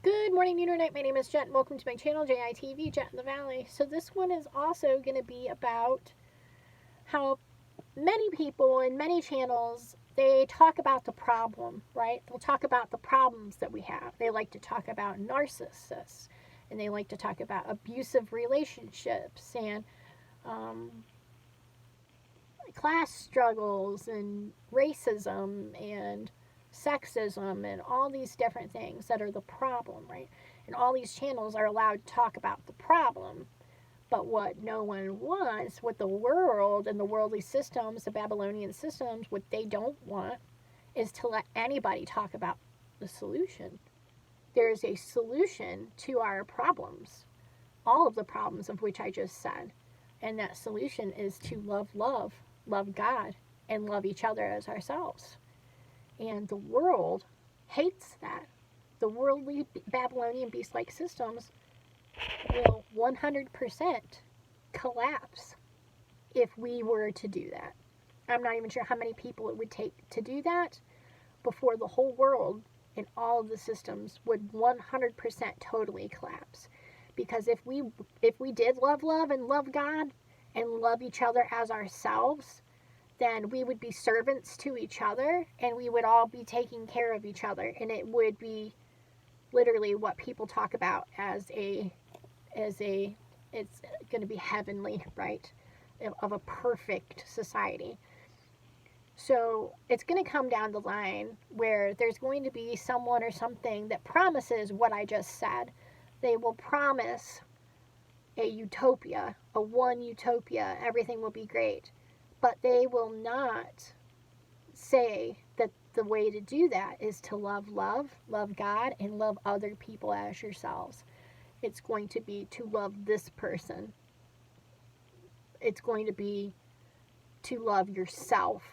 Good morning, Internet. My name is Jet, and welcome to my channel, JITV, Jet in the Valley. So this one is also going to be about how many people in many channels, they talk about the problem, right? They'll talk about the problems that we have. They like to talk about narcissists, and they like to talk about abusive relationships, and um, class struggles, and racism, and sexism, and all these different things that are the problem, right? And all these channels are allowed to talk about the problem. But what no one wants, what the world and the worldly systems, the Babylonian systems, what they don't want is to let anybody talk about the solution. There is a solution to our problems, all of the problems of which I just said. And that solution is to love God, and love each other as ourselves. And the world hates that. The worldly Babylonian beast like systems will 100% collapse if we were to do that. I'm not even sure how many people it would take to do that before the whole world and all of the systems would 100% totally collapse. Because if we did love and love God and love each other as ourselves, then we would be servants to each other, and we would all be taking care of each other, and it would be literally what people talk about as a it's going to be heavenly, right? Of a perfect society. So it's going to come down the line where there's going to be someone or something that promises what I just said. They will promise a utopia, a one utopia, everything will be great. But they will not say that the way to do that is to love God, and love other people as yourselves. It's going to be to love this person. It's going to be to love yourself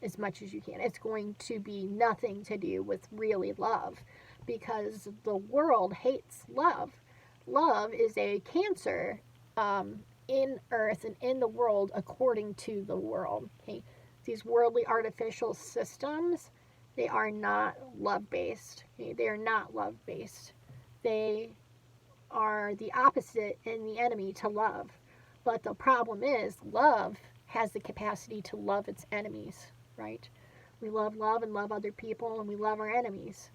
as much as you can. It's going to be nothing to do with really love, because the world hates love. Love is a cancer in earth and in the world, according to the world. Okay? These worldly artificial systems, they are not love-based. Okay? They are not love-based. They are the opposite and the enemy to love. But the problem is, love has the capacity to love its enemies, right? We love and love other people, and we love our enemies.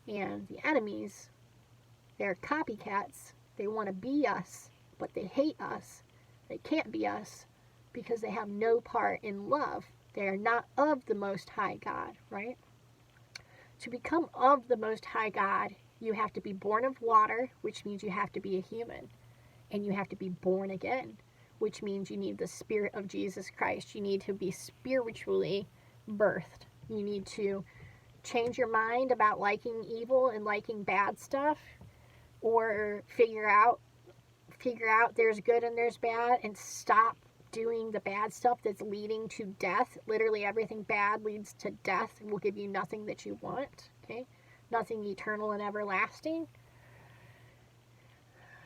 And the enemies, they're copycats. They want to be us, but they hate us. They can't be us because they have no part in love. They are not of the Most High God, right? To become of the Most High God, you have to be born of water, which means you have to be a human. And you have to be born again, which means you need the Spirit of Jesus Christ. You need to be spiritually birthed. You need to change your mind about liking evil and liking bad stuff, or figure out there's good and there's bad, and stop doing the bad stuff that's leading to death. Literally everything bad leads to death and will give you nothing that you want, okay? Nothing eternal and everlasting.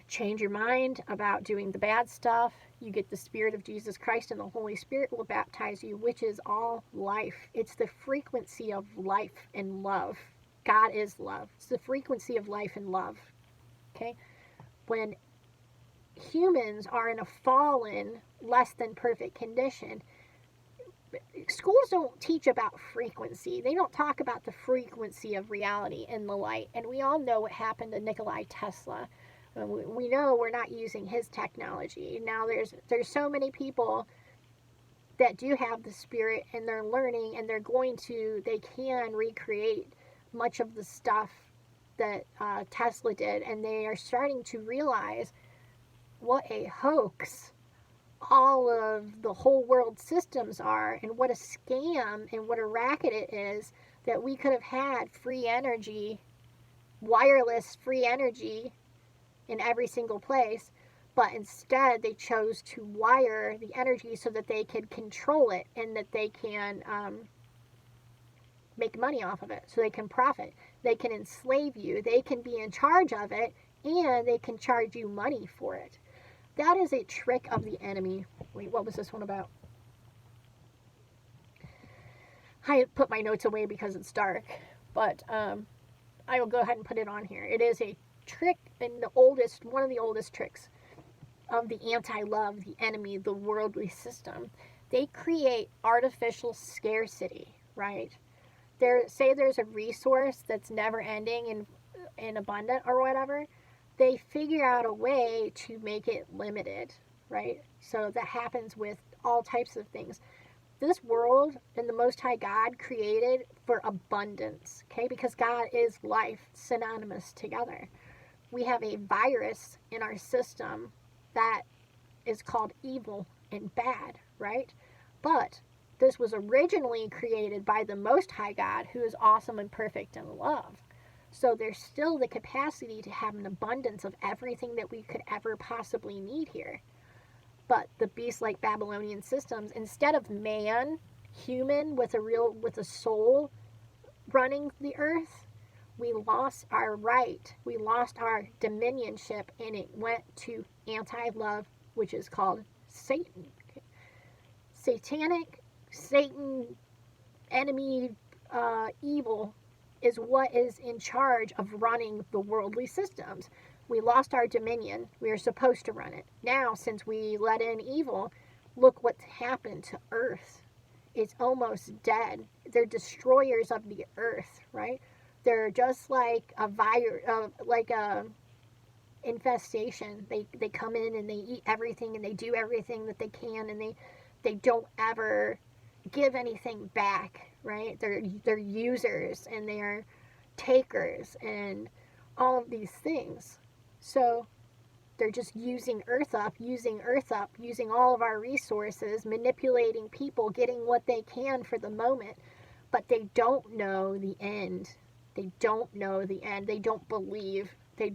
Change your mind about doing the bad stuff. You get the Spirit of Jesus Christ, and the Holy Spirit will baptize you, which is all life. It's the frequency of life and love. God is love. It's the frequency of life and love. Okay? When humans are in a fallen, less than perfect condition, schools don't teach about frequency. They don't talk about the frequency of reality and the light. And we all know what happened to Nikola Tesla. We know we're not using his technology. Now there's so many people that do have the Spirit, and they're learning, and they can recreate much of the stuff that Tesla did, and they are starting to realize what a hoax all of the whole world systems are, and what a scam and what a racket it is that we could have had free energy, wireless free energy in every single place, but instead they chose to wire the energy so that they could control it, and that they can make money off of it, so they can profit. They can enslave you, they can be in charge of it, and they can charge you money for it. That is a trick of the enemy. Wait, what was this one about? I put my notes away because it's dark, but I will go ahead and put it on here. It is a trick, and one of the oldest tricks of the anti-love, the enemy, the worldly system. They create artificial scarcity, right? Say there's a resource that's never ending and abundant or whatever. They figure out a way to make it limited, right? So that happens with all types of things. This world and the Most High God created for abundance, okay? Because God is life, synonymous together. We have a virus in our system that is called evil and bad, right? But this was originally created by the Most High God, who is awesome and perfect and love. So there's still the capacity to have an abundance of everything that we could ever possibly need here. But the beast-like Babylonian systems, instead of man, human with a soul running the earth, we lost our right. We lost our dominionship, and it went to anti-love, which is called Satan. Okay? Satanic, Satan, enemy, evil is what is in charge of running the worldly systems. We lost our dominion. We are supposed to run it. Now, since we let in evil, look what's happened to Earth. It's almost dead. They're destroyers of the Earth, right? They're just like a virus, like a infestation. They come in and they eat everything and they do everything that they can, and they don't ever give anything back, right? They're users and they're takers and all of these things. So they're just using Earth up, using all of our resources, manipulating people, getting what they can for the moment, but they don't know the end. They don't know the end. They don't believe the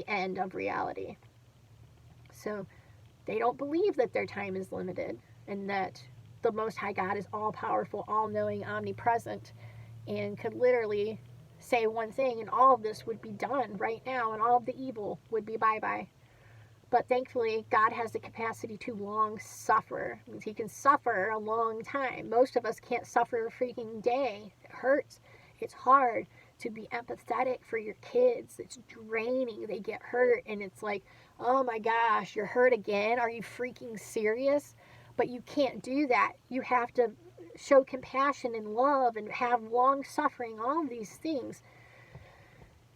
end of reality. So they don't believe that their time is limited and that the Most High God is all-powerful, all-knowing, omnipresent, and could literally say one thing and all of this would be done right now and all of the evil would be bye-bye. But thankfully, God has the capacity to long suffer. It means he can suffer a long time. Most of us can't suffer a freaking day. It hurts. It's hard to be empathetic for your kids. It's draining. They get hurt and it's like, oh my gosh, you're hurt again? Are you freaking serious? But you can't do that. You have to show compassion and love and have long suffering, all of these things.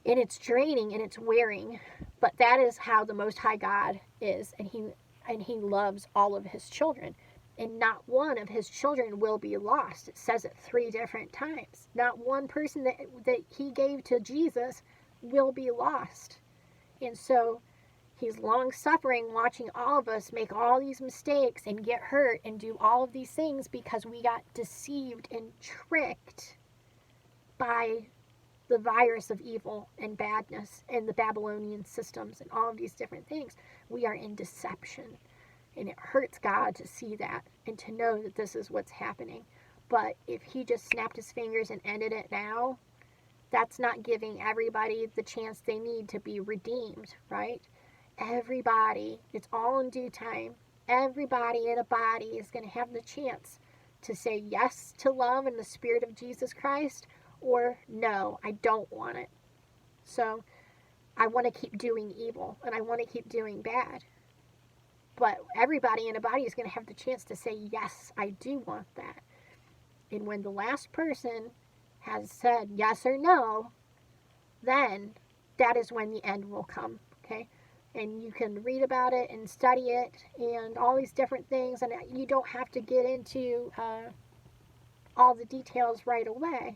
And it's draining and it's wearing. But that is how the Most High God is. And he loves all of his children. And not one of his children will be lost. It says it 3 different times. Not one person that he gave to Jesus will be lost. And so he's long suffering, watching all of us make all these mistakes and get hurt and do all of these things because we got deceived and tricked by the virus of evil and badness and the Babylonian systems and all of these different things. We are in deception. And it hurts God to see that and to know that this is what's happening. But if he just snapped his fingers and ended it now, that's not giving everybody the chance they need to be redeemed, right? Everybody, it's all in due time. Everybody in a body is going to have the chance to say yes to love and the Spirit of Jesus Christ, or no, I don't want it. So I want to keep doing evil and I want to keep doing bad. But everybody in a body is going to have the chance to say, yes, I do want that. And when the last person has said yes or no, then that is when the end will come, okay? And you can read about it and study it and all these different things. And you don't have to get into all the details right away.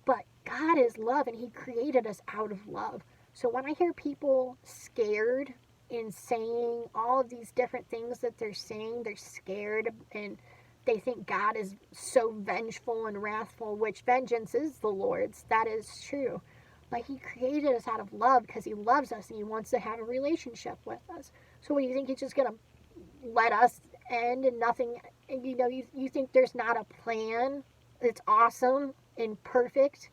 But God is love and he created us out of love. So when I hear people scared in saying all of these different things that they're saying, they're scared and they think God is so vengeful and wrathful, which vengeance is the Lord's. That is true. But he created us out of love because he loves us and he wants to have a relationship with us. So what do you think? He's just going to let us end and nothing, you think there's not a plan that's awesome and perfect?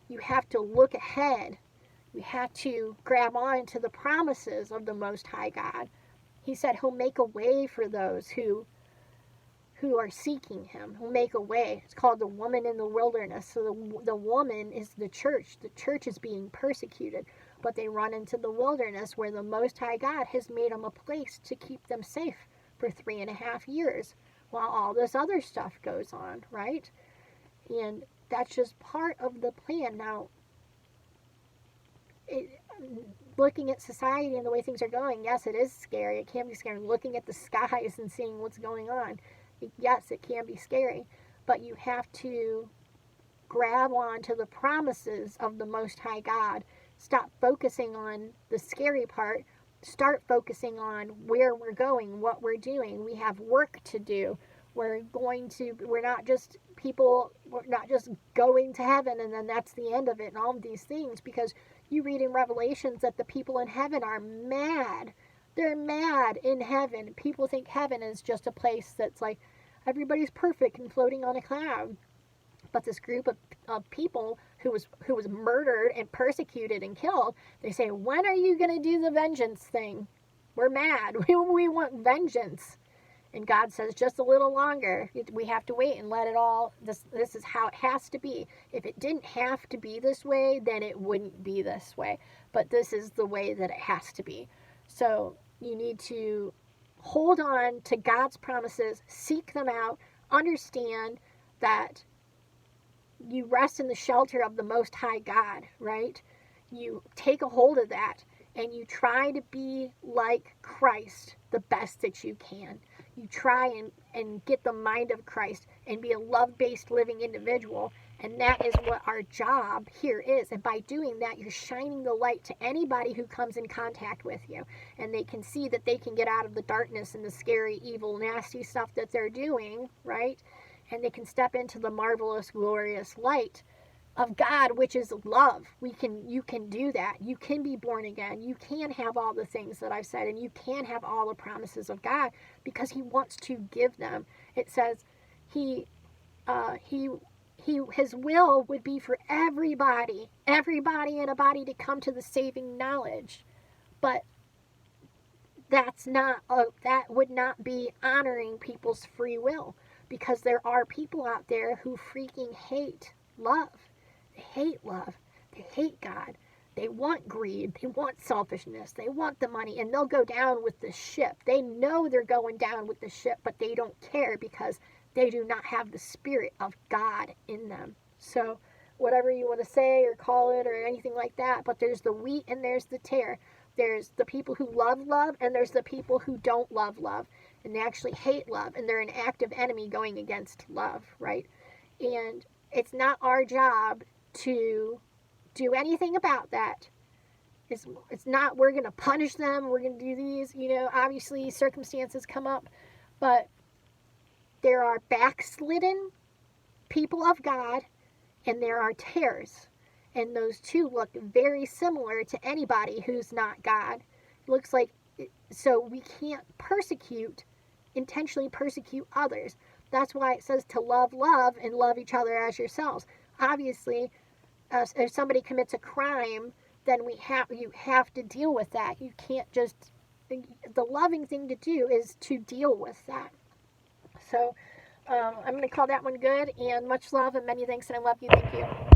You have to look ahead. We have to grab on to the promises of the Most High God. He said he'll make a way for those who who are seeking him, who make a way. It's called the woman in the wilderness. So the woman is the church. The church is being persecuted, but they run into the wilderness where the Most High God has made them a place to keep them safe for 3.5 years while all this other stuff goes on, right? And that's just part of the plan. Now, looking at society and the way things are going, yes, it is scary. It can be scary. Looking at the skies and seeing what's going on, yes, it can be scary. But you have to grab onto the promises of the Most High God. Stop focusing on the scary part. Start focusing on where we're going, what we're doing. We have work to do. We're not just people, we're not just going to heaven and then that's the end of it and all of these things, because you read in Revelations that the people in heaven are mad. They're mad in heaven. People think heaven is just a place that's like everybody's perfect and floating on a cloud. But this group of people who was murdered and persecuted and killed, they say, when are you going to do the vengeance thing? We're mad. We want vengeance. And God says, just a little longer. We have to wait and let it all, this is how it has to be. If it didn't have to be this way, then it wouldn't be this way. But this is the way that it has to be. So you need to hold on to God's promises, seek them out, understand that you rest in the shelter of the Most High God, right? You take a hold of that and you try to be like Christ the best that you can. You try and get the mind of Christ and be a love-based living individual. And that is what our job here is. And by doing that, you're shining the light to anybody who comes in contact with you. And they can see that they can get out of the darkness and the scary, evil, nasty stuff that they're doing, right? And they can step into the marvelous, glorious light of God, which is love. You can do that. You can be born again. You can have all the things that I've said, and you can have all the promises of God because He wants to give them. It says His will would be for everybody in a body to come to the saving knowledge, but that would not be honoring people's free will, because there are people out there who freaking hate love. They hate love. They hate God. They want greed. They want selfishness. They want the money, and they'll go down with the ship. They know they're going down with the ship, but they don't care because they do not have the Spirit of God in them. So whatever you want to say or call it or anything like that, but there's the wheat and there's the tare. There's the people who love love, and there's the people who don't love love, and they actually hate love, and they're an active enemy going against love, right? And it's not our job to do anything about that. It's not, we're going to punish them, we're going to do these, obviously circumstances come up, but there are backslidden people of God, and there are tares. And those two look very similar to anybody who's not God. It looks like, so we can't intentionally persecute others. That's why it says to love and love each other as yourselves. Obviously, if somebody commits a crime, then you have to deal with that. You can't just, the loving thing to do is to deal with that. So I'm going to call that one good, and much love and many thanks, and I love you. Thank you.